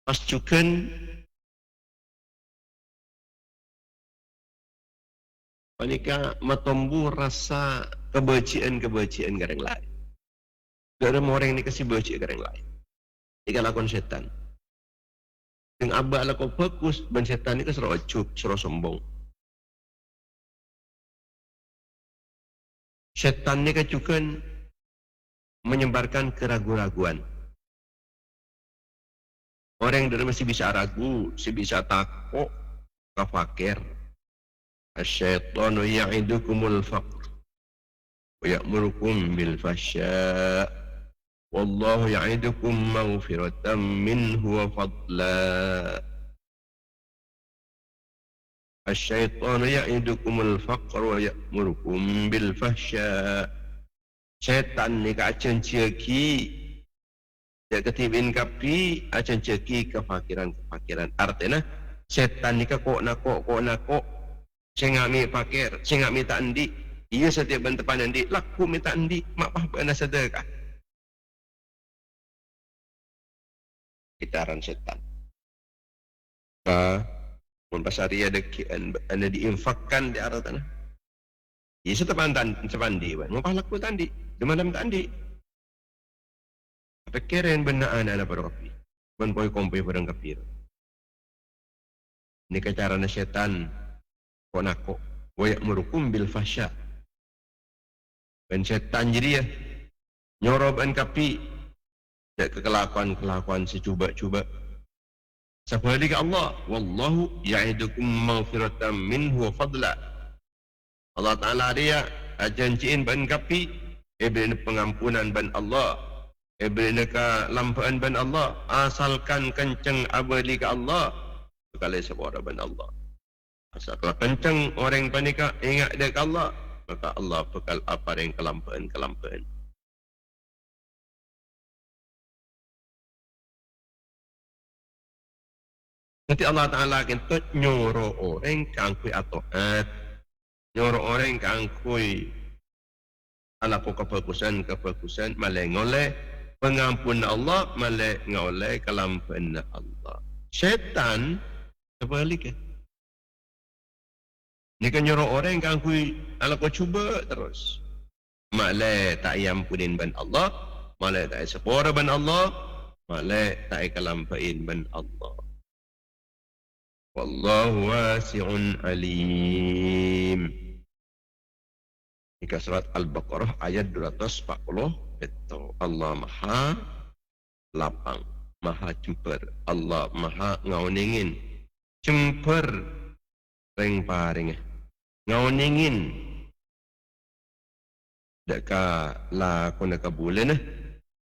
pastukan panika matombu rasa kebencian garang lain. Gara orang ni kasih benci garang lain. Ika lakon setan. Yang abak lakon fokus ban setan ni kasih ujub, suruh sombong. Setan ni kacukan menyebarkan keraguan-raguan. Orang yang masih bisa ragu, masih bisa takut, kafakir. Asyaitanu ya'idukumul faqr wa ya'murukum bil fahsya' wallahu ya'idukum maghfiratan minhu wa fadla. Asyaitanu ya'idukumul faqr wa ya'murukum bil fahsya'. Setan ni ka acan cieki dia ketibin kapi acan cieki kefakiran artinya setan ni ka kok nak saya ngami fakir, saya ngami tak andi. Ia setiap bantapan andi, laku minta andi, mak apa anda sedekah. Kitaran setan. Mempasari ada diinfakkan di arah tanah. Ia setiap andi, mau laku tak andi, demandam tak andi. Apa keren benaan anak pada kapi, menpoi kompai pada kapir. Ini kecaran setan. Konako wa ya'murukum bil fahsya. Ben setan jadi ya nyorob an kapi dak kelakuan secuba-cuba. Sabali ke Allah, wallahu ya'idukum maghfiratan minhu wa fadla. Allah Taala dia janjiin ban kapi beri pengampunan ban Allah. Beri ka lampaan ban Allah asalkan kenceng abadi ke Allah sekali sebuah ban Allah. Asal kencang orang panika ingat dia ke Allah, maka Allah bekal apa yang kelampaan. Nanti Allah Ta'ala akan nyuruh orang kangkui atoat, nyuruh orang kangkui ala kefokusan, malah ngoleh pengampun Allah, malah ngoleh kelampaan Allah. Syaitan sebaliknya. Dia kan nyuruh orang yang kangkui ala kau cuba terus. Malah tak yampunin ban Allah, malah tak sepora ban Allah, malah tak kelampain ban Allah. Wallahu wasi'un alim. Jika surat Al-Baqarah ayat 240 itu Allah maha lapang, maha jemper. Allah maha ngauningin jemper ring paring ngauningin deka la kuna kabulen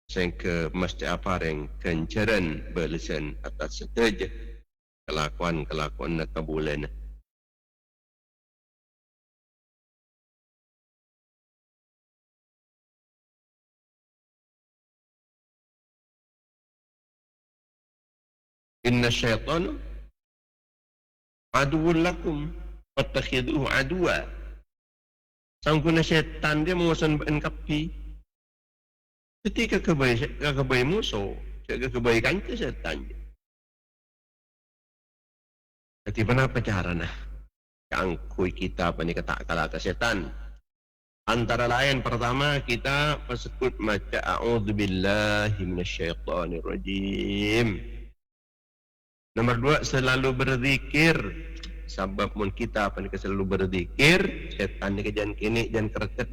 sehingga mesti apa ring kencaran balasan atas setaja kelakuan nak kabulen. Inna syaitan aduwwun lakum fattakhiduhu aduwa. Sangkuna syaitan dia mengusan kapi. Ketika kebaik musuh, kebaikan ke syaitan. Jadi apa caranya? Kangkui kita apa ni kata kalah ke syaitan. Antara lain pertama kita persebut maca a'udzubillahi minasyaitonirrajim. Nomor 2 selalu berzikir. Sebab mun kita apa ni selalu berzikir, syaitan ni jangan kini jangan kercet.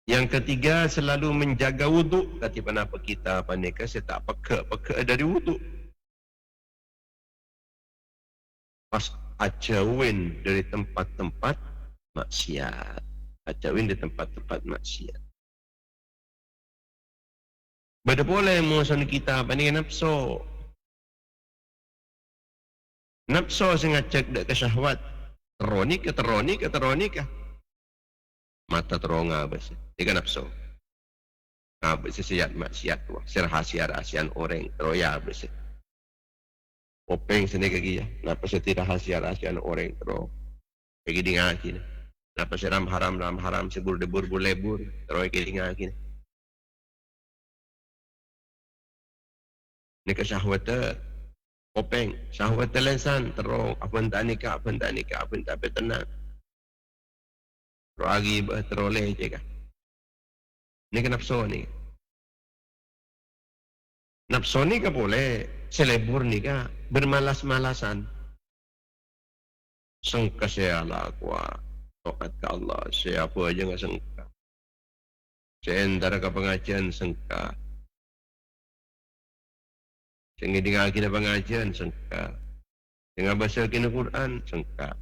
Yang ketiga selalu menjaga wuduk. Kati kenapa kita apa ni saya tak peka dari wuduk. Pas acawin dari tempat-tempat maksiat. Acawin di tempat-tempat maksiat. Bada boleh muasan kita apa ni nafsu. Nafsu sengacak dak ke syahwat. Teronik ke. Mata teronga bes. Ika nafsu. Bes siat maksiat tu. Rahasian orang teroya bes. Openg sini kaki ya. Napa seti rahasian orang tero. Kaki dingakin. Napa seram haram sebur lebur. Tero kaki dingakin. Ni ke syahwat kopeng, syahwat lesan terong, apa entah nikah, apa entah tenang. Ragi teroleh je kah. Ni ke nafsu ni. Nafsu ni ke boleh, selebur ni kah, bermalas-malasan. Sengka saya lah kuat. Tokat ke Allah, siapa aja nggak sengka. Saya antara ke pengajian sengka. Saya dengar kita pengajian sengka. Dengar baca kini Quran sengka.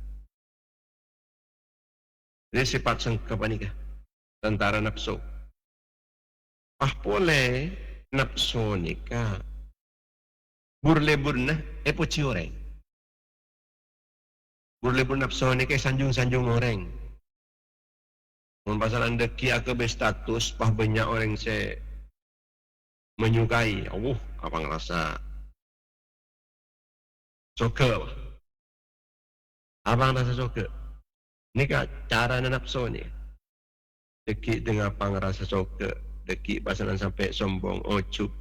Ini sifat sengka apa ni kah? Tentara nafsu. Boleh nafsu ni kah? Burlebur nah, poci orang. Burlebur nafsu ni kah sanjung-sanjung orang. Pasaran deki aku berstatus, banyak orang saya menyukai. Apa ngerasa suka? Abang rasa suka. Ini kah cara nafsu ni? Deki dengan apa ngerasa suka? Deki pasaran sampai sombong, cup.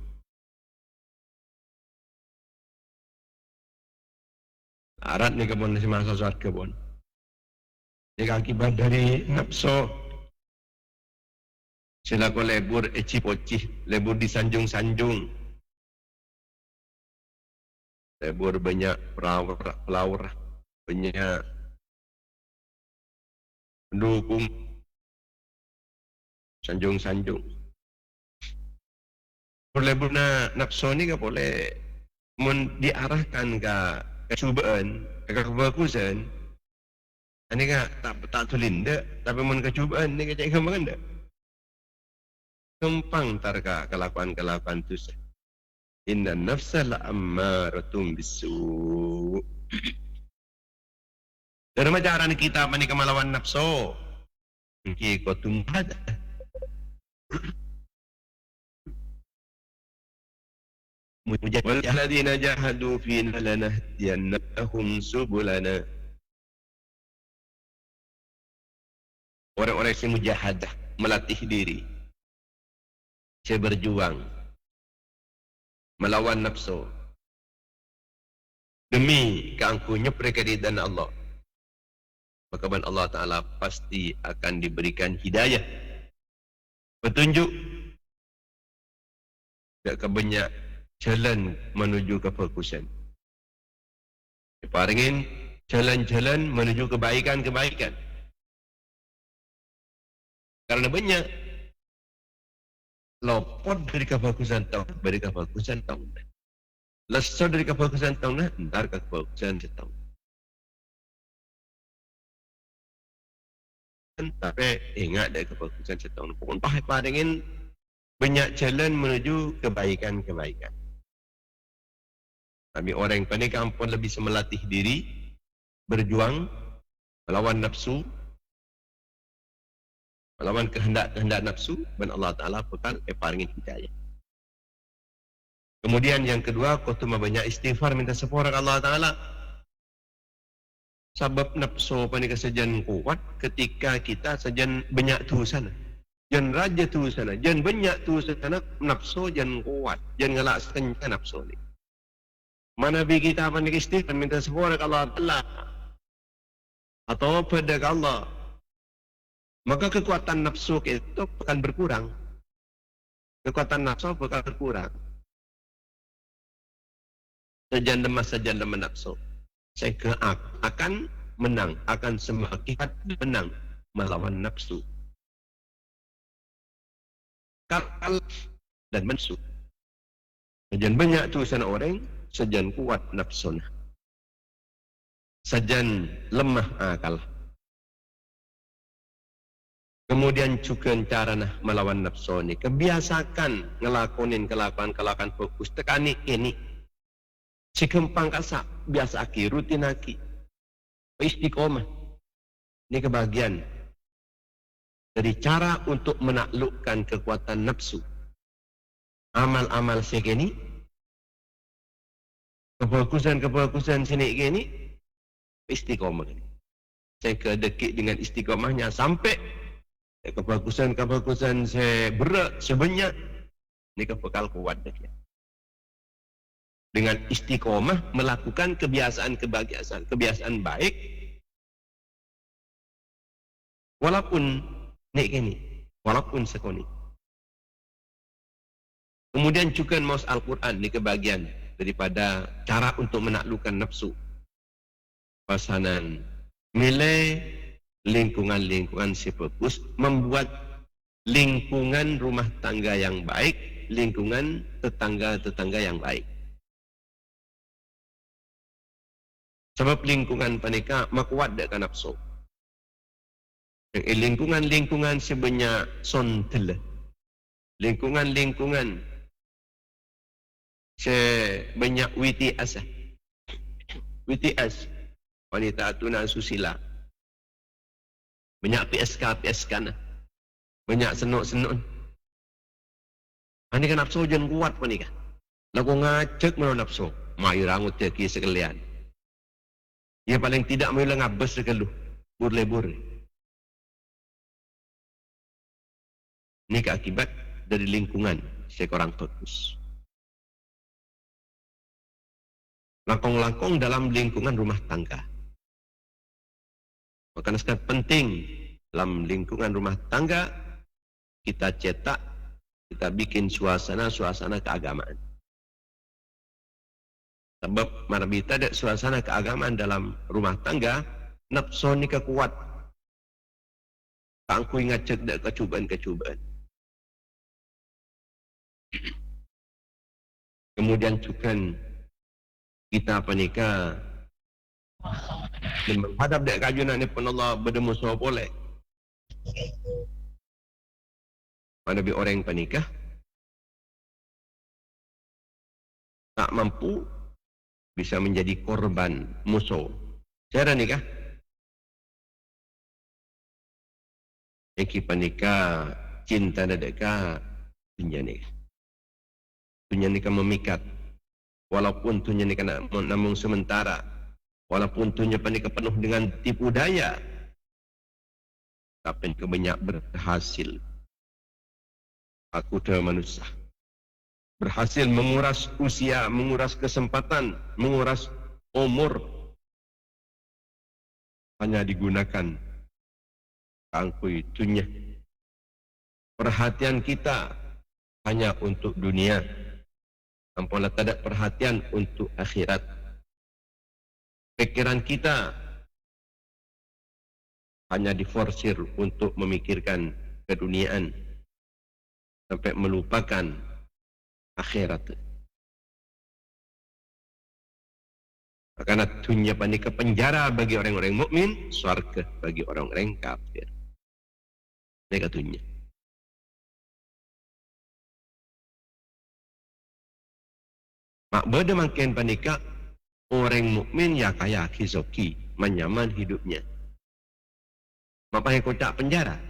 Arat ni kebun si masa suat kebun. Ini akibat dari nafsu. Sila ko lebur eci-poci, lebur disanjung-sanjung. Lebur banyak pelawar, banyak pendukung, sanjung-sanjung. Lebur na nafsu ni ka boleh diarahkan ke cubaan, ke kebagusan. Ini ka tak tulinda, tapi mun kecubaan ni ka cek kembangan dah. Gampang tarka kelakuan-kelakuan tu. Inna nafsa la'ammaratum bisu. Dari cara kita mani kemalawan nafsu. Ki ko tumad. Walladzina jahadu fina lanahdiyannahum subulana. Orang-orang yang mujahadah, melatih diri. Saya berjuang melawan nafsu demi keangkuhnya perkeditan Allah, maka Allah Ta'ala pasti akan diberikan hidayah, petunjuk, dan kebanyak jalan menuju kefokusan. Diparingin jalan-jalan menuju kebaikan-kebaikan. Karena banyak lopot dari kefokusan tahun, dari kefokusan tahun. Lesor dari kefokusan tahun, ntar kefokusan setahun. Tapi ingat dari kefokusan setahun. Pokoknya paling banyak jalan menuju kebaikan-kebaikan. Tapi orang yang panik ampun lebih semelatih diri, berjuang, melawan nafsu, melawan kehendak-kehendak nafsu, dan Allah Ta'ala bekal paringin hidayah. Kemudian yang kedua, kutuma banyak istighfar, minta sepura Allah Ta'ala. Sebab nafsu panik sejan kuat ketika kita sejan banyak tu sana. Jan raja tu sana, jan banyak tu sana, nafsu jan kuat, jan ngelak senyaka nafsu ni. Mana bagi kita panik istighfar, minta sepura Allah Ta'ala. Atau pada Allah. Maka kekuatan nafsu itu akan berkurang. Kekuatan nafsu akan berkurang. Sejan lemah nafsu. Saya akan menang, akan semakin menang melawan nafsu. Kakal dan nafsu. Sejan banyak tu sana orang, sejan kuat nafsu. Sejan lemah akal. Kemudian juga cara melawan nafsu ni. Kebiasakan ngelakonin kelakuan fokus. Tekani ini. Si kempang kasak. Biasa aki, rutin aki. Istiqomah. Ini kebahagiaan. Dari cara untuk menaklukkan kekuatan nafsu. Amal-amal segini. Kefokusan sini gini. Istiqomah. Saya kedekit dengan istiqomahnya sampai kebagusan saya berat sebanyak ini kebekal kuat dia. dengan istiqomah melakukan kebiasaan baik, walaupun nek ini, walaupun sekoni. Kemudian juga maus Al-Quran ni kebagian daripada cara untuk menaklukkan nafsu. Pasanan nilai lingkungan-lingkungan si bagus, membuat lingkungan rumah tangga yang baik, lingkungan tetangga-tetangga yang baik. Sebab lingkungan panika makuat dekat nafsu. Lingkungan-lingkungan sebanyak sontel. Lingkungan-lingkungan sebanyak WTS. WTS, wanita tuna susila. Banyak PSK nah. Banyak senuk-senuk. Ini kan nafsu jangan kuat panika. Lagu ngacek menurut nafsu. Mai rangut teki sekalian. Ya paling tidak mau ngabes sekeluh. Burle-bur. Ini keakibat dari lingkungan seorang bagus. Langkong-langkong dalam lingkungan rumah tangga. Maka sangat penting dalam lingkungan rumah tangga kita cetak, kita bikin suasana keagamaan. Sebab marbita ada suasana keagamaan dalam rumah tangga, nafsu ni kekuat. Tangku ingat cek dak kecubaan-kecubaan. Kemudian juga kita panika dan menghadap dek kajunan ni pun Allah bertemu sama boleh. Mana bi orang panika tak mampu bisa menjadi korban musuh. Cara nikah Eki panika cinta dadaka dunia nikah. Dunia nikah memikat. Walaupun dunia nikah namun sementara. Walaupun dunia panika penuh dengan tipu daya. Tapi kebanyak berhasil. Aku dah manusia. Berhasil menguras usia, menguras kesempatan, menguras umur. Hanya digunakan angkui dunia. Perhatian kita hanya untuk dunia. Ampun tak ada perhatian untuk akhirat. Pikiran kita hanya diforsir untuk memikirkan keduniaan sampai melupakan akhirat. Karena dunia panika penjara bagi orang-orang mukmin, surga bagi orang-orang kafir. Mereka dunia. Mak beda makin panika orang mukmin ya kaya kizoki, menyaman hidupnya. Mak pakai kotak penjara.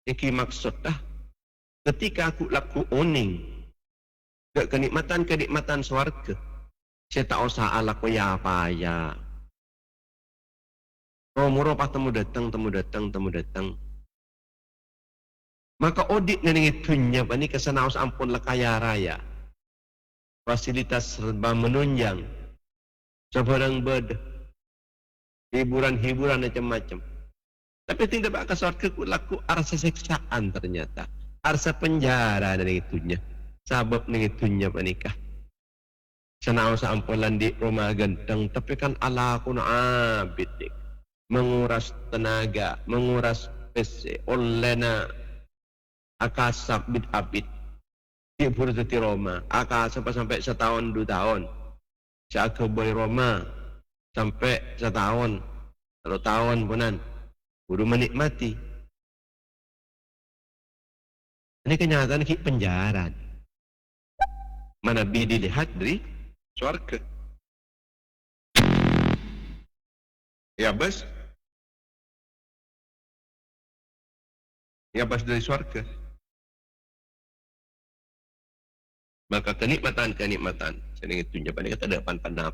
Iki maksud dah ketika aku laku oning ke kenikmatan swarga, saya tak usah ala ya apa ya. Murah pas temu datang. Maka audit ngening dunia ini kesana usah ampun lah kaya raya. Fasilitas serba menunjang. Sebarang beda. Hiburan macam-macam. Tapi tidak bakal swarga laku arsa seksaan ternyata. Arsa penjara dari itunya. Sabab dari itunya panikah. Sana usah ampulan di rumah ganteng. Tapi kan ala aku abid. Menguras tenaga. Menguras PC. Olena. Akasap bid-abid. Di Purwoti Roma. Akasap sampai setahun 2 tahun. Saya boy Roma. Sampai setahun. 2 tahun punan. Udah menikmati. Ini kenyataan ki penjara. Mana bi dilihat dari surga. Ya bos. Ya bos dari surga. Maka kenikmatan. Saya itunya panik kata depan panah.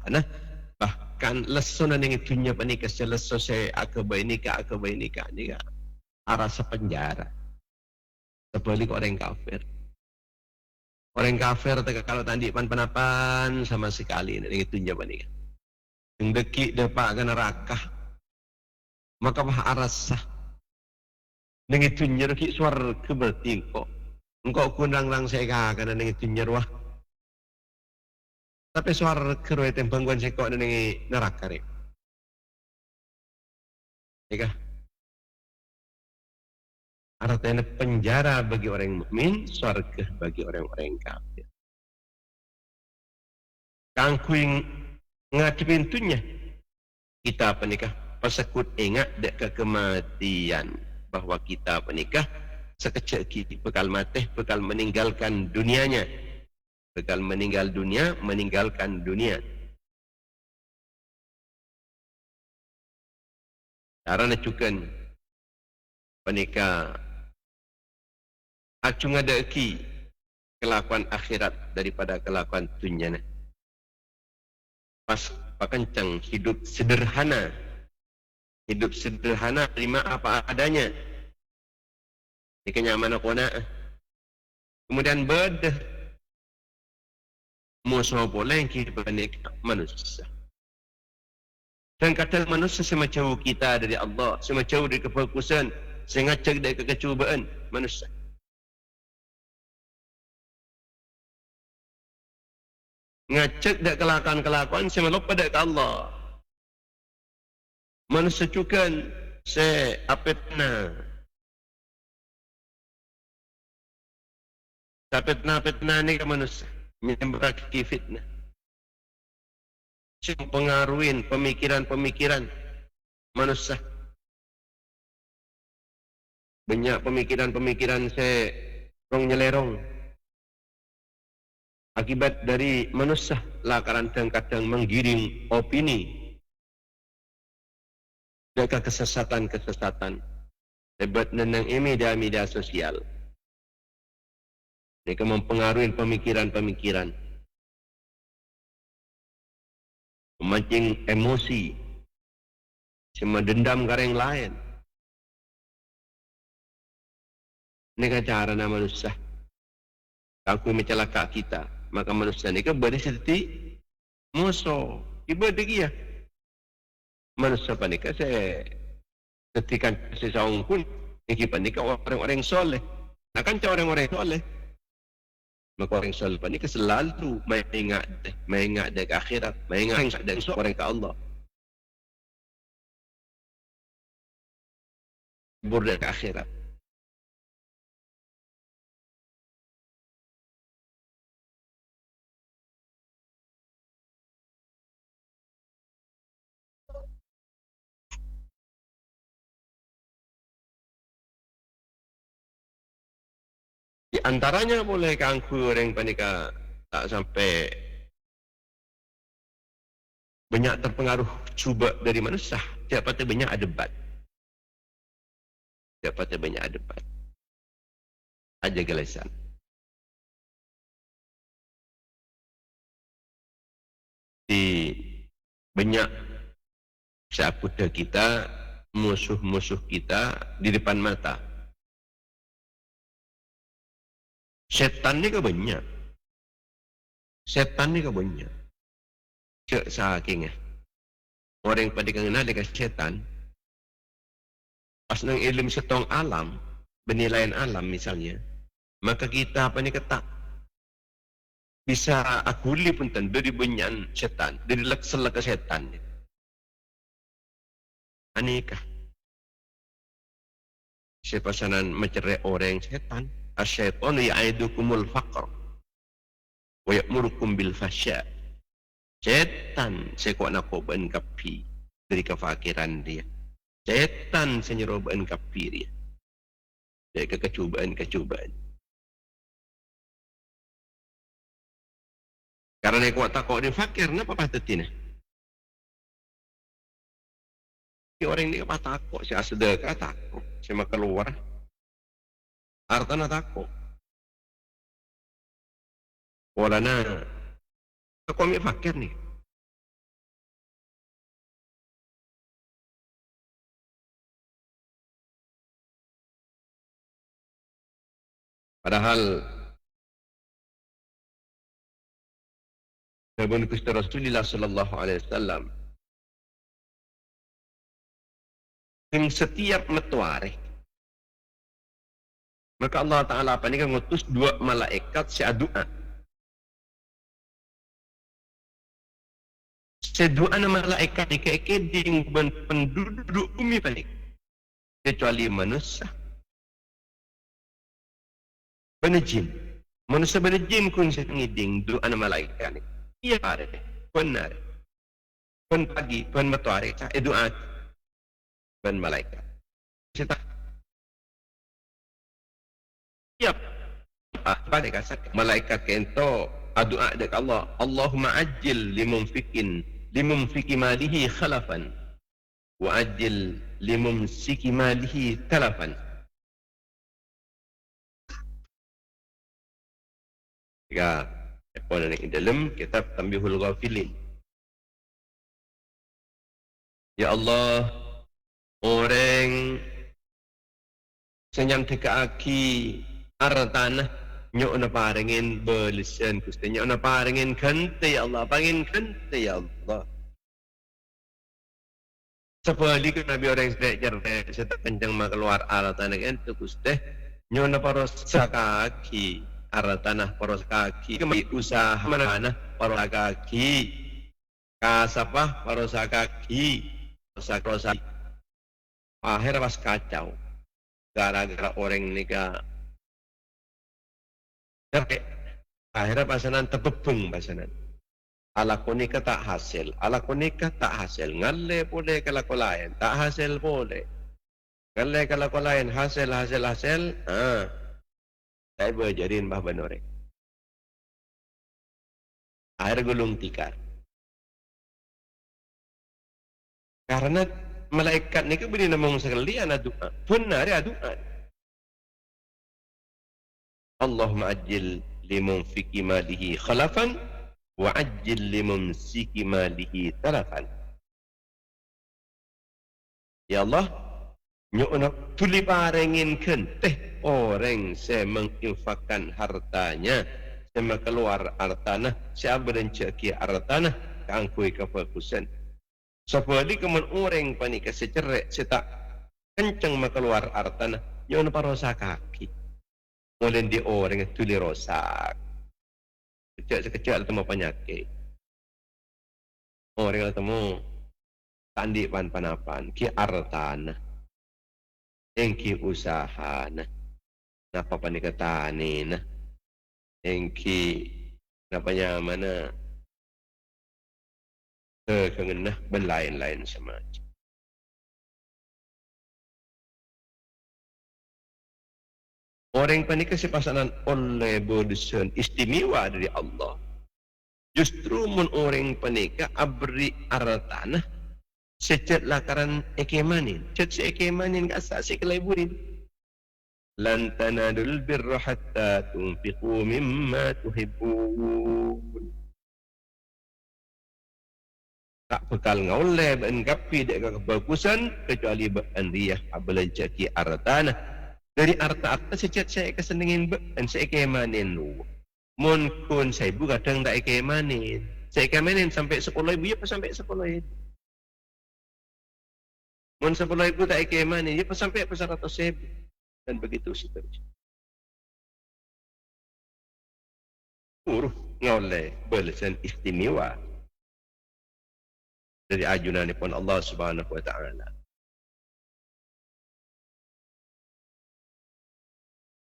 Bahkan lesonan yang itunya panik selesai akaba ini ka arah sepenjara. Sebalik orang kafir. Orang kafir kalau tadi pan-panapan sama sekali ini itu jawaban ini. Yang deki depak ke neraka maka bah arasah dengan itu nyerki suara keberti kok engkau kundang lang saya karena dengan itu nyerwah tapi suara keroi tempangguan saya kok dengan neraka ni. Ika artinya penjara bagi orang mukmin, surga bagi orang-orang kafir. Kangkuing ngati pintunya kita penikah persekut ingat dek ke kematian bahwa kita penikah sekecil kita bekal mati bekal meninggalkan dunianya, bekal meninggal dunia meninggalkan dunia. Karena cukan penikah acung ada eki kelakuan akhirat daripada kelakuan dunia. Pas pakencang hidup sederhana, terima apa adanya di kenyamanan kona. Kemudian bedah musuh boleh kehidupan manusia. Dan kata manusia semacam kita dari Allah, semacam dari kefokusan, sehingga cek dari kekecubaan manusia. Ngacek dak kelakuan sama lupa dak ke Allah. Manusia cukan se apetna. Apetna ni ke manusia menyembahki fitnah. Pengaruhin pemikiran-pemikiran manusia. Banyak pemikiran-pemikiran se rong nyelerong. Akibat dari manusia lah kadang-kadang menggiring opini dan kesesatan-kesesatan hebat nenang media sosial mereka mempengaruhi pemikiran-pemikiran memancing emosi cuma dendam ke yang lain. Ini kan cara manusia aku mencelaka kita maka manusia ini kan beri seperti musuh iba dia manusia panika saya ketika seseorang pun ini panika orang-orang soleh nah kan orang-orang soleh maka orang soleh panika selalu mengingat dari akhirat mengingat dari orang ke Allah berdek akhirat. Di antaranya boleh kangku orang panika tak sampai banyak terpengaruh cuba dari manusia. Tiap patah banyak adebat. Tiap patah banyak adebat. Aja gelesan. Di banyak sahabat kita, musuh-musuh kita di depan mata. Setan ni ke banyak. Setan ni ke banyak. Cek saking orang pada kenal dengan setan. Pas nang ilmu setong alam, penilaian alam misalnya, maka kita apa ni ketak bisa akuli pun dari bunyian setan, dari leksel ke setan. Anehkah? Sepasanan mencerai orang setan. Asyaitan ya'idukumul faqr wa ya'murukum bil fasya. Setan sekuat nakoban kapi dari kefakiran dia. Setan senyeroban kapi dia dari kekecubaan. Karena kuat takut dia fakir, kenapa patatin? Orang ini apa takut? Si sedekah takut, si keluar. Hartana takut. Walana aku ambil fakir nih. Padahal Kebun Gusti Rasulullah sallallahu alaihi wasallam. Yang setiap metuare. Maka Allah Ta'ala apa ni kan ngutus dua malaikat si doa. Si doa nama malaikat ni kekeding penduduk bumi panik. Kecuali manusia. Bana jin. Manusia bana jin kun sa ngiding doa nama malaikat ni. Iya pare. Benar. Pen pagi, pen metuare, doa pen malaikat. Kita siap. Pada kasat malaikat kento doa dekat Allah. Allahumma ajil limumfiki malihi khalafan wa ajil limumsiki malihi talafan. Ya, apa ni dalam kitab Tanbihul Ghafilin. Ya Allah, orang senyam teka aki artanah nyok na paringin belisan Gusti nyok na paringin kante ya Allah, pangin kante ya Allah. Sepali ke Nabi orang sedek serta kencang keluar artanah itu Gusti nyok na paros kaki artanah paros kaki kembali usaha mana paros kaki kasapah paros kaki rosa akhir pas kacau gara-gara orang nikah akhirnya pasanan tepebeng pasanan ala kunika tak hasil ngalle boleh kalau lain tak hasil boleh ngalle kalau lain hasil saya berjarin bah benorek akhir gulung tikar karena malaikat ni beri namang sekali anak doa benar ya doa Allahumma ajil limumfiki malihi khalafan wa ajil limumsiki malihi talafan. Ya Allah, nyok tuli parenginkan teh orang saya menginfakkan hartanya, saya keluar hartana, saya berencaki hartana, kangkui kefokusan. Seperti kemen orang panik secerek, saya tak kencang keluar hartana, nyok parosa kaki. Mulai di orang itu tuli rosak. Kecil-kecil ketemu penyakit. Orang ketemu tandi pan-panapan, ki artana. Engki usahana. Napa panikatani na. Engki napanya mana kekengenah berlain-lain semacam. Orang panik si pasangan oleh bodosan istimewa dari Allah. Justru mun orang panika abri artana secet lakaran ekemanin. Cet si ekemanin kasasi kelaiburin. Lan tanadul birra hatta tunfiqu mimma tuhibbun. Tak bekal ngauleh bengapi dek kebagusan kecuali ben riyah abelancaki artana. Dari arta-arta secet saya kesenengin dan saya kemanin mun kun saya bu kadang tak kemanin saya kemanin sampai 10.000 ya sampai 10.000 mun 10.000 tak kemanin ya sampai 100.000 dan begitu seterusnya ngoleh balasan istimewa dari ajunan pun Allah Subhanahu wa taala.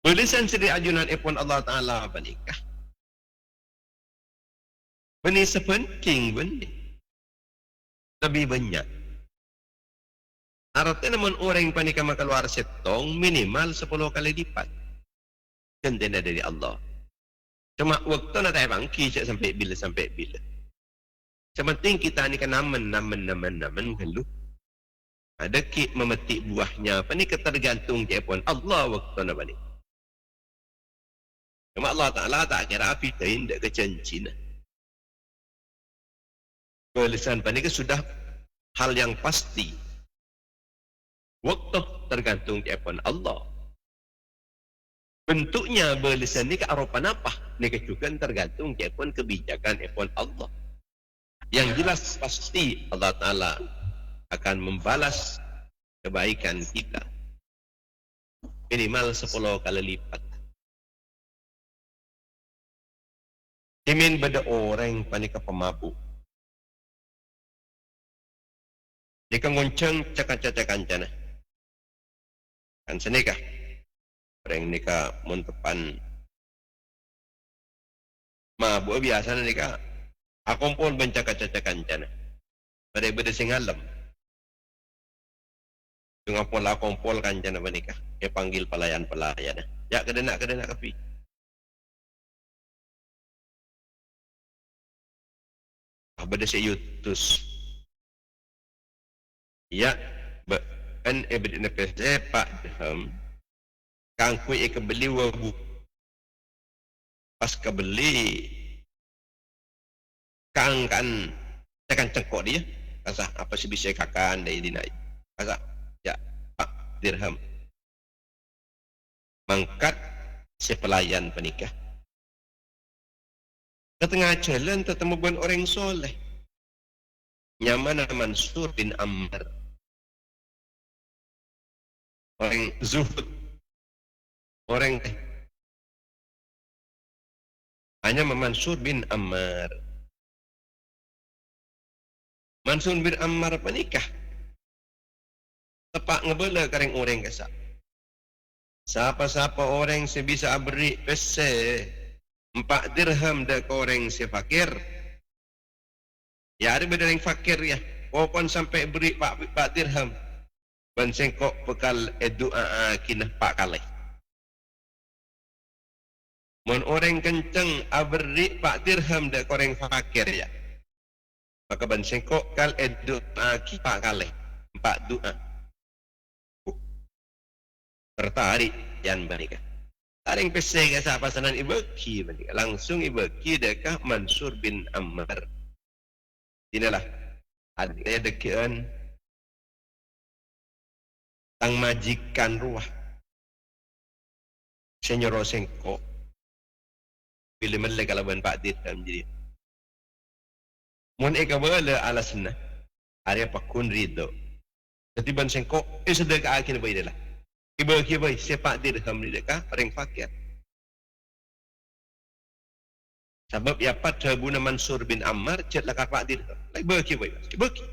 Belisan seri ajunan ipon Allah Ta'ala panikah. Beni sepenting beni. Lebih banyak. Artinya namun orang panikah makaluar setong minimal 10 kali lipat. Kentena dari Allah. Cuma waktu na tayo bangki sampai bila. Sementing kita ni kan naman halu. Ada ki memetik buahnya. Panikah tergantung ke ipon Allah waktu na balik. Cuma Allah Ta'ala tak kira api tidak kecencina. Belisan panik sudah hal yang pasti. Waktu tergantung kepada Allah. Bentuknya belisan ni ke aropan apa? Ini juga tergantung kepada kebijakan kepada Allah. Yang jelas pasti Allah Ta'ala akan membalas kebaikan kita minimal 10 kali lipat. Timin beda orang panika pemabuk. Nika ngonceng cakancana. Kan senikah. Orang nika muntepan mabuk biasa nika. Aku pun bencaka-cakancana. Beda sing alam. Tengah pola kompol kancana menikah. Dia panggil pelayan-pelayan. Ya kedena kapi. Beda si yutus. Ya, kan ebed nepese Pak kang kui kebeli wabu. Pas kebeli kang kan tekan cengkok dia. Kasa apa sih bisa kakan dari dinai. Kasa ya Pak dirham. Mangkat si pelayan penikah. Ke tengah jalan ketemu orang soleh. Nyaman Mansur bin Ammar. Orang zuhud, orang hanya Mansur bin Ammar. Mansur bin Ammar menikah. Tepak ngebela kareng orang kesak. Siapa-siapa orang sebisa beri pese 4 dirham dek orang si fakir. Ya ada beda yang fakir ya. Pokon sampai beri 4 dirham. Bansengkok bekal doa kinah Pak kalih. Mun orang kenceng aberi 4 dirham dek orang fakir ya. Maka bansengkok kal doa ki Pak kalih. 4 doa. Tertarik yang menikah. Taring pesai ke siapa sanan ibeki menikah. Langsung ibeki dekah Mansur bin Ammar. Inilah adiknya dekian tang majikan ruah senyoro sengko pilih melek kalaban Pak Dirham jadi mun eka bala alasna area pakun rido jadi ban sengko sedekah akin bayi dah ibaki bayi Pak Dirham ni dekah orang fakir sebab ya pada guna Mansur bin Ammar cet lakar Pak Dirham ibaki bayi ibaki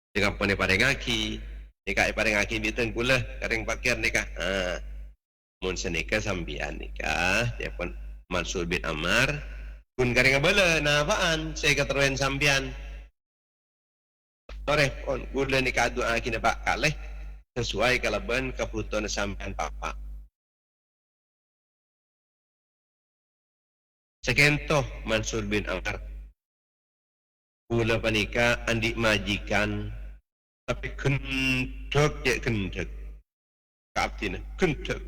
dengan pone pada ngaki nikah pada ngaki bitan pula kareng pakir nikah mun senikah sambian nikah dia pun Mansur bin Ammar kun kareng bala nafaan saya keteruan sambian sore pun gula nikah doa kina Pak kalih sesuai kalaban kebutuhan sambian papa sekentoh Mansur bin Ammar gula panika andi majikan tapi kentek ya kentek kapten kentek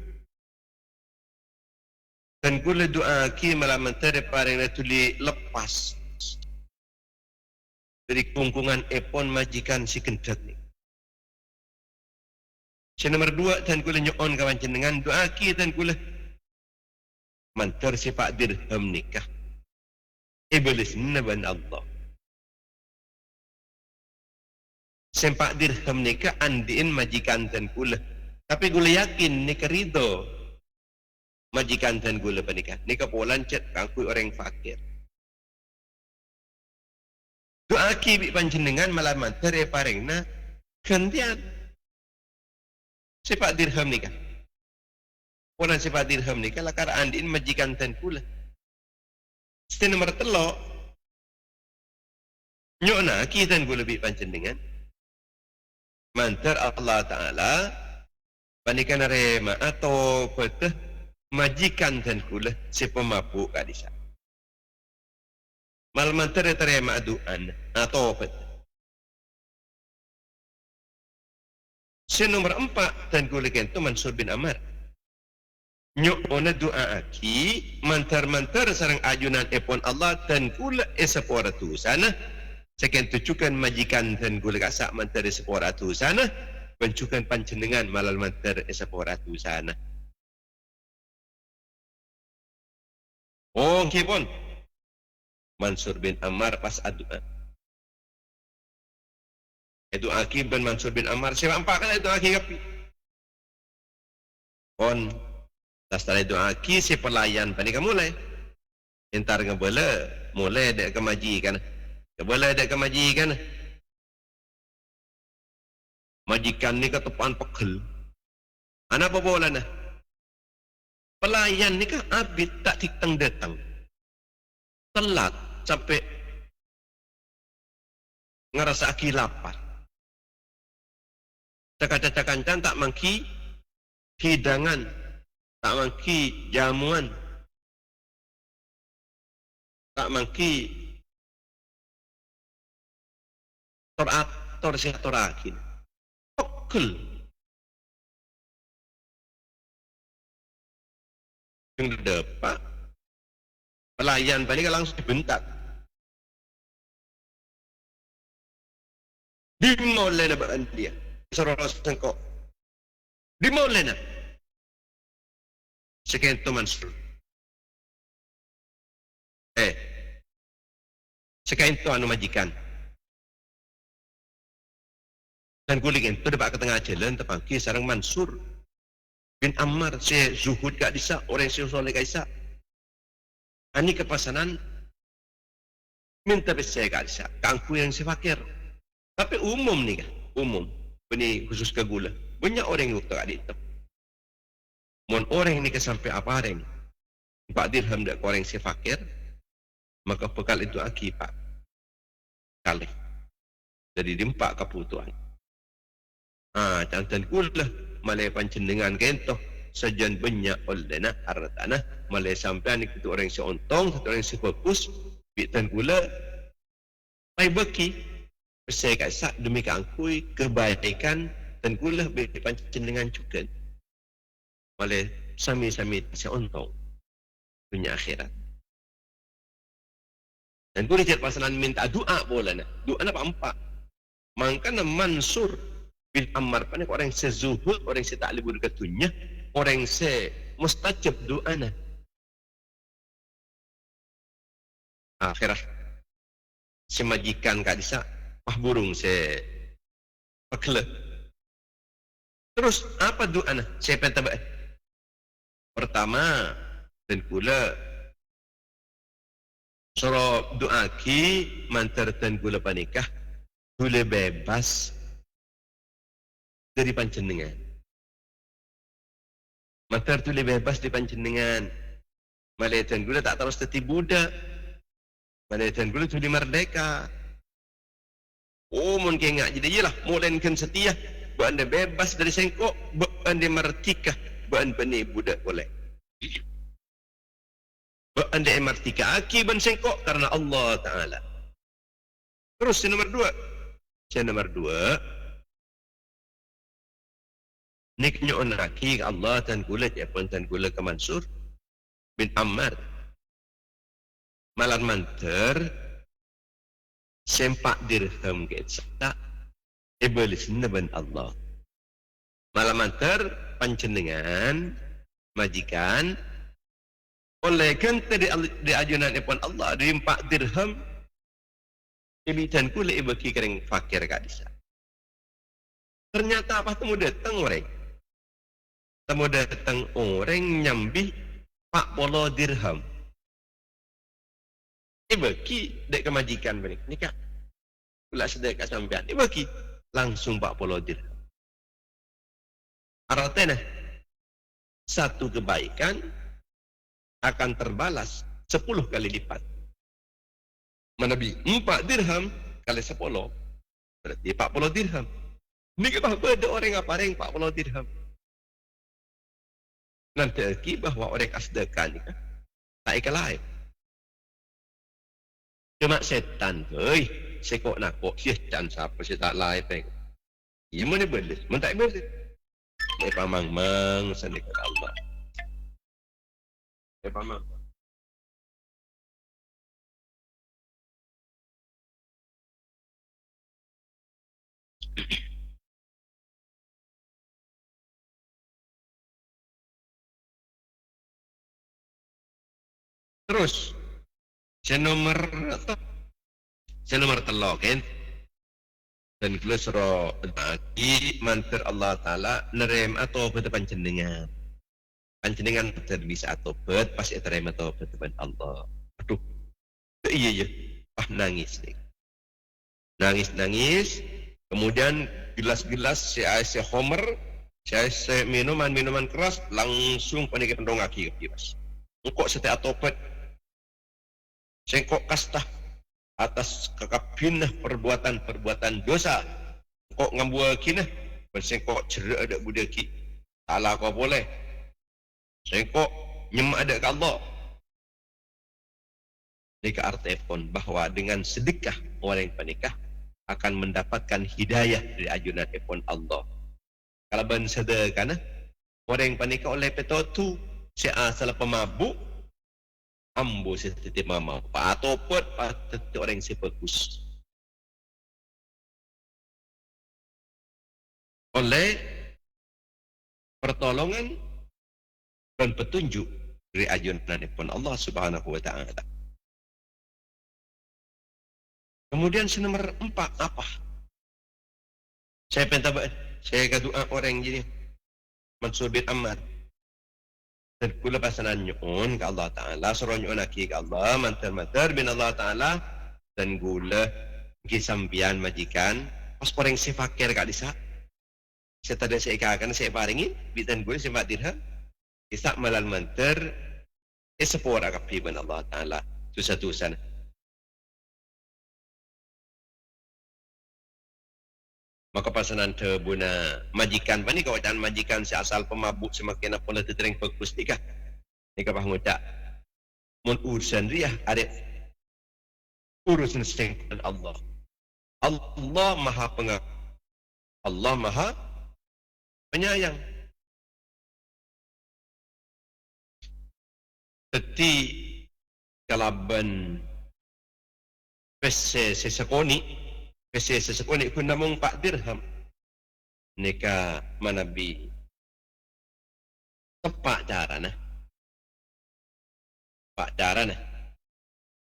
dan kula doa ki malam menteri pareng tuli lepas dari kungkungan epon majikan si kentek ni si nomor 2 dan kula nyon kawan jenengan doa ki dan kula mantar si Pak Dirham nikah iblis naban Allah sempak dirham nikah andiin majikan dan gula tapi gula yakin nikah ridho majikan dan gula panikah nikah polan cet kangkui orang fakir doa ki panjenengan malam mantere parengna gantian sempak dirham nikah polan sempak dirham nikah lakar andiin majikan dan gula setiap nomor telok nyona ki dan gula bi panjenengan mantar Allah Ta'ala panikan rema atau peteh majikan dan kula si pemabuk kadisa mal mantar terema aduan atau peteh si nomor 4 dan kula kento Mansur bin Ammar nyok ona doa aki mantar sarang ajunan epon Allah dan kula esaporatu sana sekian tujukan majikan dan gula kasak mantar seporatu sana pencukan panjenengan malal mantar seporatu sana oh kipon Mansur bin Ammar pas adua. Itu Aki bin Mansur bin Ammar. Siapa empat kan itu Aki kapi. On. Setelah itu Aki si pelayan. Panik mulai. Entar ngebela. Mulai dek kemajikan. Ngebela dek kemajikan. Majikan ni ketepan pegel. Anak apa bola nah? Pelayan ni kan abid tak tikang datang. Telat sampai ngerasa Aki lapar. Cakacan tak mangki hidangan, tak mangki jamuan, tak mangki torator siatorakin. Pegel. Yang depan pelayan balik langsung dibentak. Dimulai na baan dia. Sorosan ko. Dimulai na. Sekento Mansur. Sekento anu majikan. Dan kuling itu dapat ke tengah jalan terpangki sarang Mansur bin Ammar si zuhud gak bisa orang si soleh gak bisa. Ani kepasanan minta besar gak bisa. Kangku yang si fakir. Tapi umum nih kan, umum. Ini khusus ke gula. Banyak orang yang tak ada. Mon orang ini kesampai apa orang? 4 dirham dak orang si fakir, maka bekal itu akibat kali. Jadi dimpak kebutuhan. Cantan gula malai pancendengan kentoh sajan banyak oleh nak hartana malai sampai ni itu orang si ontong, itu orang si fokus, bitan gula, pai beki. Saya kata demi keangkui kebaikan dan gula berpancing dengan juga. Oleh sami-sami saya untung dunia akhirat. Dan gula cek pasalan minta doa boleh nak. Doa nak empat. Mangkana Mansur bin Ammar panik orang sezuhud, orang se tak libur ketunya, orang se mustajab doa nak. Akhirat semajikan kak disa. Burung saya pekele. Terus apa doa nah? Saya pengen tambah. Pertama dan pula soro doa ki mantar dan gula panikah gula bebas dari pancenengan. Mantar tu bebas dari pancenengan. Malaitan gula tak terus teti budak. Malaitan gula tu merdeka. Mun kengak jadi iyalah mulenkan setia anda bebas dari sengkok anda martika anda budak boleh anda martika akiban sengkok karena Allah Ta'ala. Terus yang nomor dua niknya onaki Allah dan gula japon dan gula ke Mansur bin Ammar malam manter sempak dirham kita iblis naban Allah malam antar pancendengan majikan oleh kente di ajunan ipon Allah di 4 dirham ibitan kule ibaki kering fakir kadisa. Ternyata apa temu datang orang nyambi 40 dirham ibaki dek kemajikan balik nikah pula sedekah sampean ibaki langsung 40 dirham. Artinya satu kebaikan akan terbalas 10 kali lipat. Menabi 4 dirham kali 10 berarti 40 dirham. Ini kita beda orang apa yang 40 dirham. Nanti lagi bahwa orang sedekah ni kan tak ikan lain. Cuma setan, sekok nakok, setan siapa sih tak lain peng. Ia mana boleh, mana tak boleh. Mereka mang sandikan Allah. Mereka mang. Terus senomor telo kan dan kula sira bagi mantir Allah taala nerem atau betul panjenengan bisa tobat pas terima tobat depan Allah. Aduh, iya nangis nih. Nangis, kemudian gelas-gelas si Homer, si minuman keras langsung panikan dong aki mas. Engkau setiap tobat, sengkok kastah atas kekabinah perbuatan dosa. Engkau ngambil kinah, bersengkok cerak ada budaki, salah kau boleh. Sengkok nyemak ada ke Allah. Ini arti pun bahwa dengan sedekah orang yang menikah akan mendapatkan hidayah dari ajunan epon Allah. Kalau ban sedekah orang yang menikah oleh petotu si asal pemabuk ambo setiti mama pak atopot patut orang yang si bagus. Oleh pertolongan dan petunjuk dari ajunan epon Allah Subhanahu wa taala. Kemudian nomor 4 apa? Saya doa orang gini. Mansur bin Ammar. Dan kula pasanan nyuun ke Allah Ta'ala. Suruh nyuun lagi ke Allah. Mantar bin Allah Ta'ala. Dan gula. Gisampian majikan. Pas orang si fakir kak disa. Saya tadi saya ikakan. Saya paringin. Bitan gula si dirham. Isa malal mantar. Sepura kapi bin Allah Ta'ala. Tusa-tusa. Maka pasanan tebuna majikan pani kawacan majikan si asal pemabuk semakin apa lah tereng bagus nikah nikah ngucap mun urusan dia ada urusan sengkan Allah maha pengampun Allah maha penyayang teti kalaban pese sesekoni sesekoni pun namung 4 dirham nika manabi tepak cara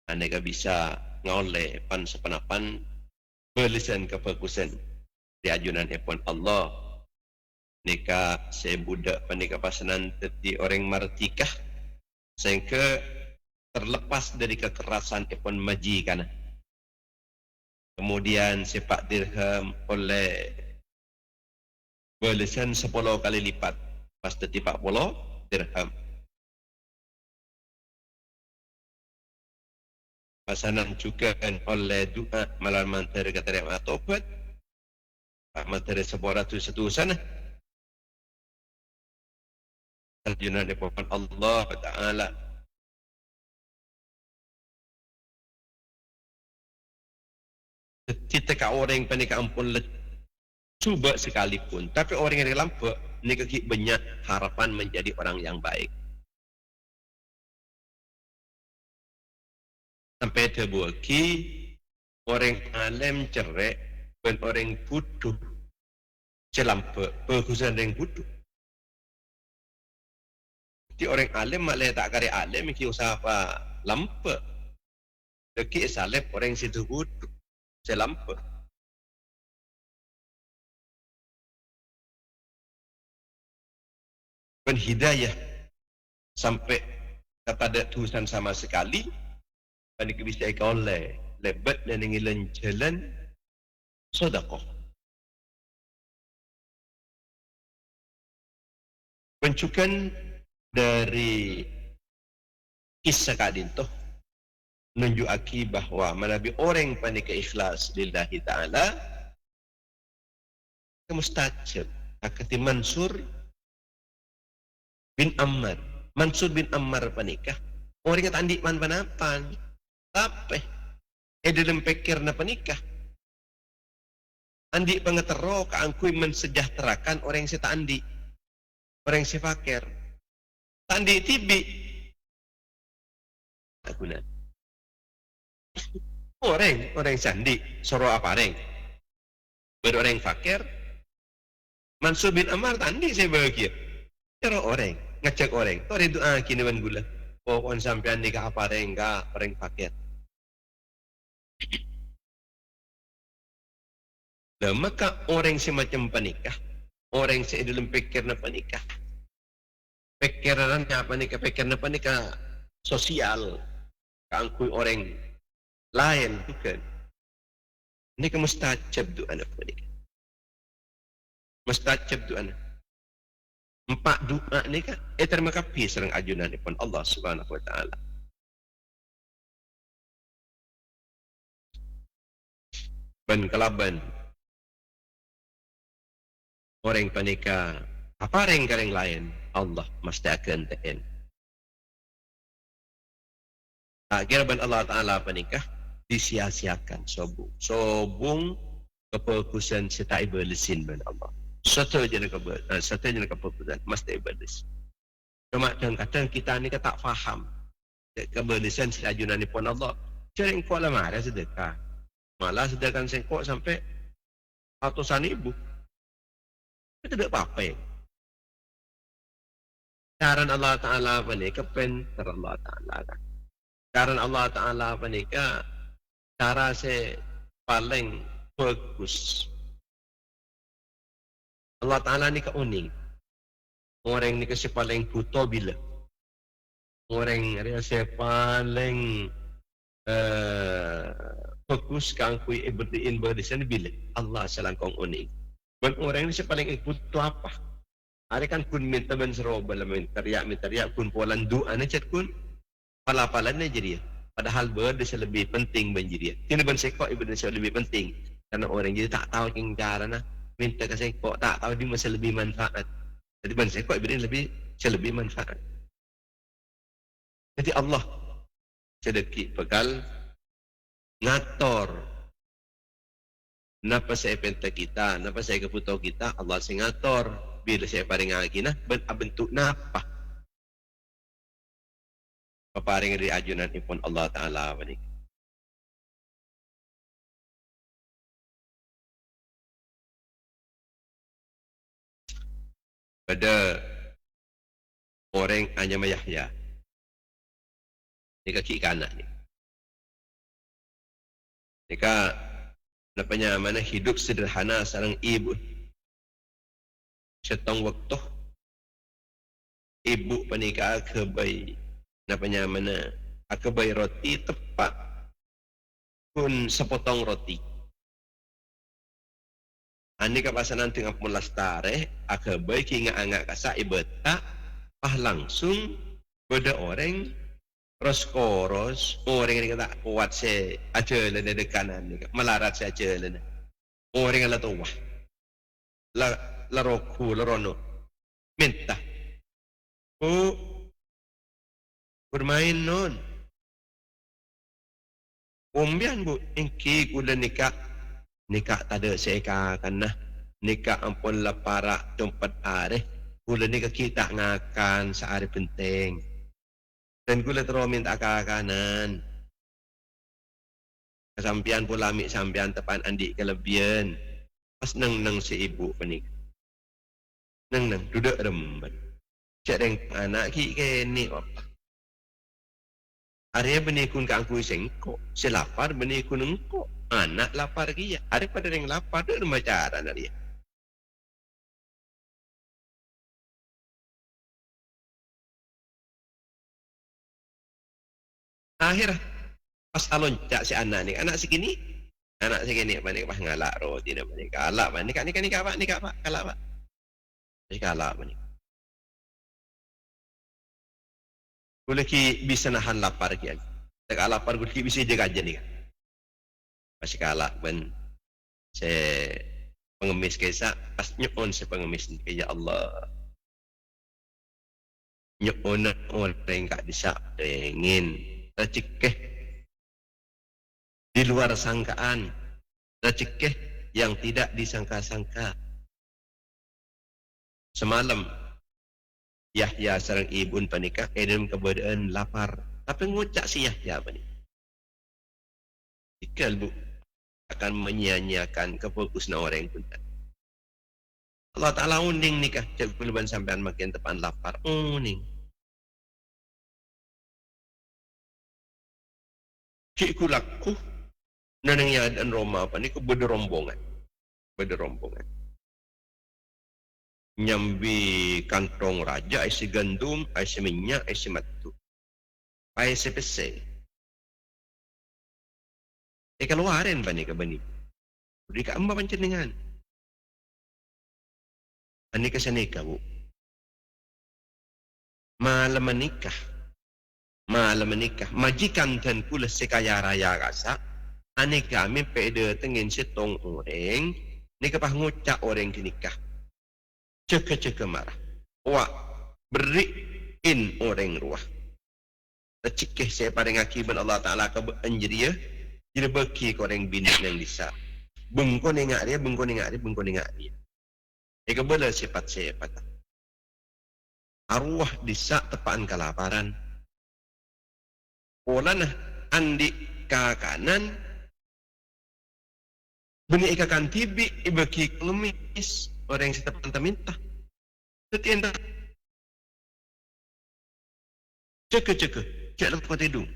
aneka bisa ngoleh pan sepenapan belisan kebagusan di ajunan epon Allah nika saya budak panika pasanan teti orang martikah sehingga terlepas dari kekerasan epon majikan. Kemudian sepak dirham oleh balasan 10 kali lipat pas teti 40 dirham. Pasanan juga oleh doa malam mantar kata dia tobat. Mantar sebuah ratus satu sana. Ajunan depan Allah Ta'ala. Kita ke orang yang panik ampun cuba sekalipun, tapi orang yang lampu ni kaki banyak harapan menjadi orang yang baik. Sampai terbuki orang alim cerai dan orang bodoh celampe bagusan orang bodoh. Jadi orang alim malah tak kari alim ki usaha apa lampe. Deki salep orang situ bodoh. Selampa. Penhidayah sampai kepada tulisan sama sekali dan bisa oleh lebat dan ngilen jalan sedekah. Pencukan dari kisah kadin tu menunjukkan bahawa menabi orang panik ikhlas lillahi ta'ala kemustajab akati Mansur bin Ammar panikah orang yang tandi man panapan tapi dalam pikir na panikah andi pangatero kaangkuy mensejahterakan orang yang setandi orang yang sefakir tandi tibi guna orang sandi soro apareng berorang fakir Mansur bin Ammar tandi saya bahagia cara orang ngajak orang tu ada doa kini wan gula pokon sampean nikah apareng ka orang fakir Nah, maka orang semacam panikah, orang yang dalam pikirnya panikah, pikirannya panikah, pikirnya panikah sosial, keangkui orang lain bukan. Ini ke mustajab tu anak panikah, mustajab tu anak. Empat doa ni kan, terima kasih serang ajunan ni pun Allah Subhanahu Wa Taala. Ben kelaban orang panika apa orang lain Allah mesti akan teen. Akhir ben Allah Taala panika disia-siakan sobung kefokusan serta ibadatin ben Allah. Satu je nak kefokusan mesti ibadah. Cuma kadang-kadang kita ni tak faham kebalisan si ajunan ni pun Allah. Sering kuat lah marah sedekah. Malah sedekahkan sengkok sampai ratusan ribu. Itu tidak apa-apa. Cara Allah Ta'ala apa ni? Kepentar Allah Ta'ala kan. Cara Allah Ta'ala apa ni? Cara saya paling bagus. Allah Ta'ala ni keuning. Orang ni kasi paling buta bila. Orang ni kasi paling fokus kang kui ibadiin berdisana bila Allah selangkong uning. Dan orang ini paling butuh apa? Hari kan kun minta ben seroba lah minta riak kun polan doa ni chat kun pala-palan ni jadi. Padahal berdisa lebih penting banjir. Kini ben sekok ibadisa lebih penting karena orang jadi tak tahu yang cara na minta ke sekok tak tahu dia masih lebih manfaat. Jadi ben sekok ibadisa lebih manfaat. Jadi Allah sedekik bekal ngator napa saya penta kita, napa saya keputuh kita, Allah sing ngator bila saya paring lagi nah bentuk napa paparing dari ajunan ipun Allah Ta'ala ni. Pada orang hanya Yahya ni kaki kanak ni Jika napanya mana hidup sederhana seorang ibu setong waktu ibu panika kebai napanya mana kebai roti tepat pun sepotong roti ani kapasanan tengah mulastare kebai kinga angak kasa ibeta langsung beda orang Roskoros, orang yang tak kuat saya aja lah dari kanan ni, melarat saya aja lah. Orang yang lah wah, la roku, la rono, minta, bermain non, umbian bu, engki kula nikah tak ada saya kana, nikah ampun la para tempat are, kula nikah kita ngakan sehari penting. Dan gula terus minta kanan. Kesampian pula ambil sampian tepan andik kelebihan. Pas neng si ibu penik. Neng duduk rembat. Cak deng anak ki ni apa? Arya benikun ka angku sengko. Si lapar benikun engko. Anak lapar kia. Arya pada deng lapar tu rumah cara nari. Akhir pas aloncat si anak segini panik pas ngalak roti dah panik kalak panik pak kalak pak ni kalak panik boleh ki bisa nahan lapar ki tak lapar boleh ki bisa jaga aja ni masih kalak ben saya pengemis kesa pas nyepon saya pengemis ni ya Allah nyepon orang tak bisa ingin tercikeh di luar sangkaan, rezeki yang tidak disangka-sangka. Semalam Yahya sareng ibu panika dalam keadaan lapar, tapi ngucap si Yahya apa ni? Jika bu akan menyia-nyiakan kefokusan orang pun. Allah Ta'ala uning nikah cek peluban sampean makin tepan lapar uning. Cikgu laku Nanang dan Roma apa ni ke berderombongan. Nyambi kantong raja, isi gandum, isi minyak, isi matu. Isi pese. Keluarin ba ni ka bani? Di ka amba panceningan. Ani ka sanika bu. Malam menikah. Majikan dan pula sekaya raya rasa. Ani kami pede tengin setong orang. Ni kapah ngucak orang kenikah. Ceka marah. Wak beriin orang ruah. Tercikih saya pada ngakiban Allah Ta'ala ke anjiriya. Jadi bagi korang bini yang bisa. Bengko nengak dia. Ika bela sifat. Arwah disa tepaan kelaparan. Olanah andi kakanan. Beni ika kan tibi ibaki ngemis. Orang yang setiap minta. Setiap cek lepas tidur.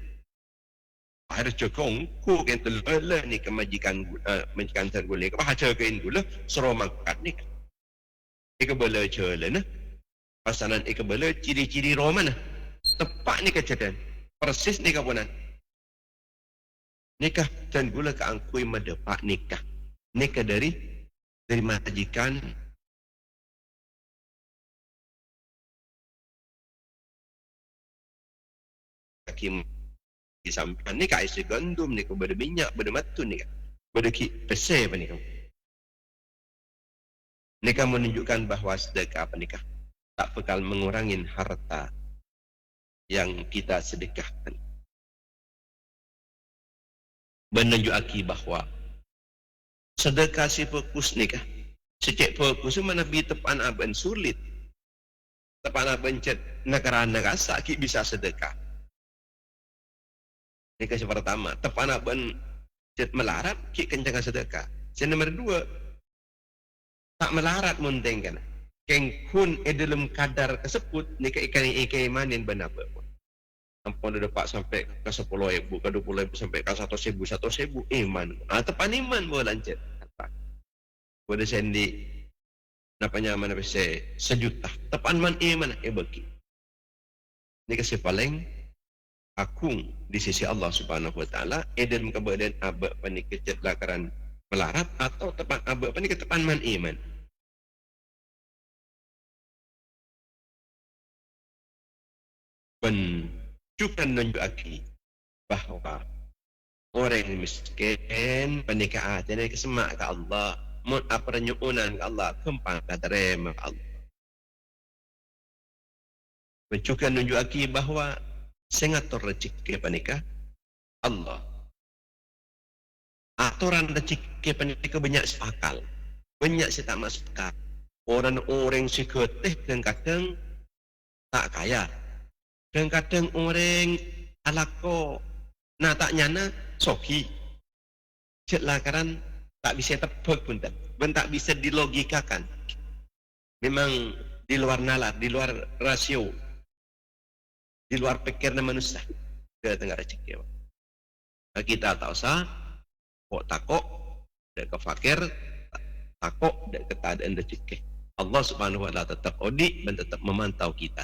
Akhirnya cekong ku kan telala ni kemajikan tergula. Kepah cekain gula suruh makan ni. Ika bela cela nah. Pasalan ika bela ciri-ciri Roman nah. Tepat ni kecekan. Persis ni kapunan. Nikah dan gula ke angkui medepak nikah. Nikah dari majikan hakim disampaikan ni ka isi gandum ni ka beda minyak beda matu ni ka beda pese apa ni ka ni ka menunjukkan bahawa sedekah apa ni ka tak bakal mengurangi harta yang kita sedekahkan. Menunjukkan bahawa sedekah si fokus ni ka secek fokus mana bi tepan aban sulit tepan aban cet negara sakit bisa sedekah. Ini kasih pertama, tepan aban cet melarat ki kencang sedekah. Yang nomor dua, tak melarat munteng kan. Kengkun dalam kadar tersebut ni ke ikan manin benar pun. Ampun dah dapat sampai ke 10,000, ke 20,000 sampai ke 1,000 iman. Tepan iman boleh lancet. Boleh sendi napanya mana bisa 1 juta. Tepan man iman bagi. Ini kasih paling akung di sisi Allah Subhanahu Wa Taala eden kebadan abak panik kecet lakaran melarat atau tepan abak panik tepan man iman. Menunjukkan bahawa orang miskin pernikahan jadi kesemak ke Allah, mun apa nyuunan ke Allah, kempang katerema ke Allah. Menunjukkan bahawa sengatur rezeki panika Allah. Aturan rezeki panika banyak seakal, banyak si tak masuk akal. Orang-orang si ketih dan kadang tak kaya. Dan kadang orang alako nah tak nyana soki. Cek lakaran tak bisa tebak pun tak bisa dilogikakan. Memang di luar nalar, di luar rasio, di luar pikiran manusia. Ke tengah rezeki. Kita tak usah kok takok dan kefakir takok dan keadaan rezeki. Allah Subhanahu Wa Taala tetap audit dan tetap memantau kita.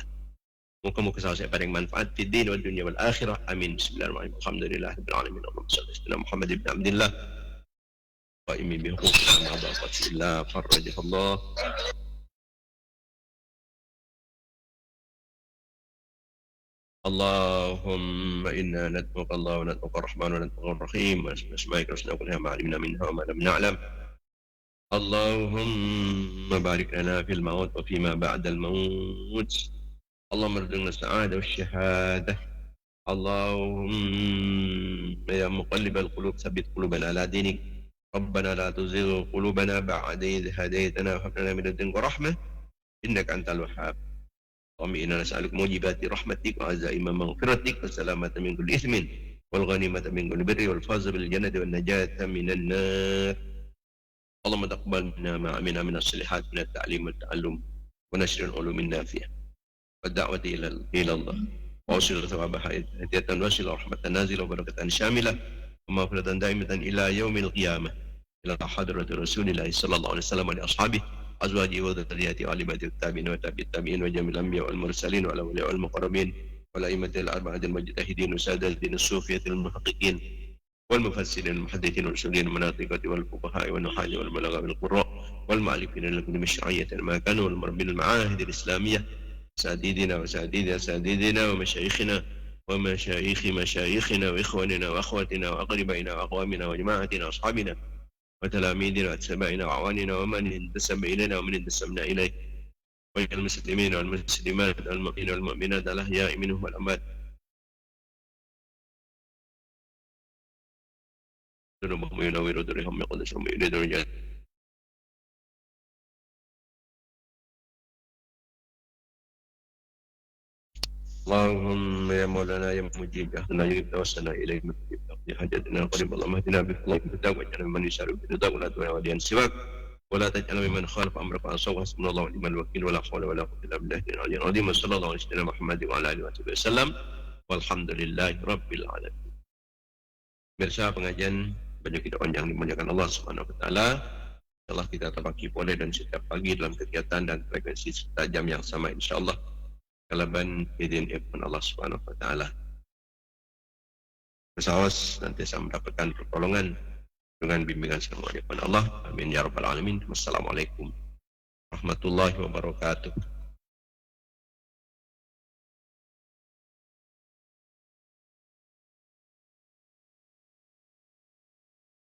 Muka-muka saya paling manfaat di din wal dunia wal akhirah. Amin. Bismillahirrahmanirrahim. Alhamdulillahirabbil alamin. Allahumma shalli ala Muhammad ibn Abdullah wa imi bi huquqi ma ba'atillah farajah Allah. Allahumma inna nad'uka Allah wa nad'uka ar-Rahman wa nad'uka ar-Rahim wa asma'ika husna kullaha ma 'alimna minha wa ma lam na'lam. Allahumma barik lana fil maut wa fima ba'da al-maut. اللهم ارزقنا السعادة والشهادة. اللهم يا مقلب القلوب ثبت قلوبنا على دينك. ربنا لا تزغ قلوبنا بعد إذ هديتنا وهب لنا من لدنك رحمة إنك أنت الوهاب. اللهم إنا نسألك موجبات رحمتك وعزائم مغفرتك والسلامة من كل إثم والغنيمة من كل بر والفوز بالجنة والنجاة من النار. اللهم تقبل منا ما عملنا من الصالحات من التعليم والتعلم ونشر العلوم النافعة والدعوة إلى الله وأوصل ثوابها هدية واسلة ورحمة نازلة وبركة شاملة ومغفرة دائمة إلى يوم القيامة إلى حضرة رسول الله صلى الله عليه وسلم ولأصحابه أزواجه وذريته وعلماء التابعين وتابع التابعين وجميع الأنبياء والمرسلين والأولياء والمقربين والأئمة الأربعة المجتهدين وسادة الدين الصوفية المحققين والمفسرين المحدثين والأصوليين المناطقة والفقهاء والنحاة والبلغاء والقراء والمؤلفين لكل مشروعية ما كانوا والمربين المعاهد الإسلامية ساديدنا ومشايخنا ومشايخ مشايخنا وإخواننا وأخواتنا وأقربائنا وأقوامنا وجماعتنا وأصحابنا وتلاميذنا وأتباعنا وأعواننا ومن انتسب إلينا ومن انتسبنا إليه والمسلمين والمسلمات والمؤمنين والمؤمنات الأحياء منهم والأموات ذنوبهم ينور درهم يقدسهم يريد رجال اللهم يا مولانا يا مجيب أهلنا يجب توسلنا إليك من حاجتنا قريب اللهم اهدنا بفضلك بالتوبة واجعلنا ممن يسار بالرضا ولا تولى وليا سواك ولا تجعل ممن خالف أمرك وعصاه حسبنا الله ونعم الوكيل ولا حول ولا قوة إلا بالله العلي العظيم وصلى الله على سيدنا محمد وعلى آله وصحبه وسلم والحمد لله رب العالمين. Pemirsa pengajian banyak kita panjang dimuliakan Allah Subhanahu wa taala. Setelah kita terbagi boleh dan setiap pagi dalam kegiatan dan frekuensi serta jam yang sama insyaallah. Kalaban izin ibn Allah Subhanahu wa taala. Bersawas nanti saya mendapatkan pertolongan dengan bimbingan sama Allah. Amin ya rabbal alamin. Wassalamualaikum warahmatullahi wabarakatuh.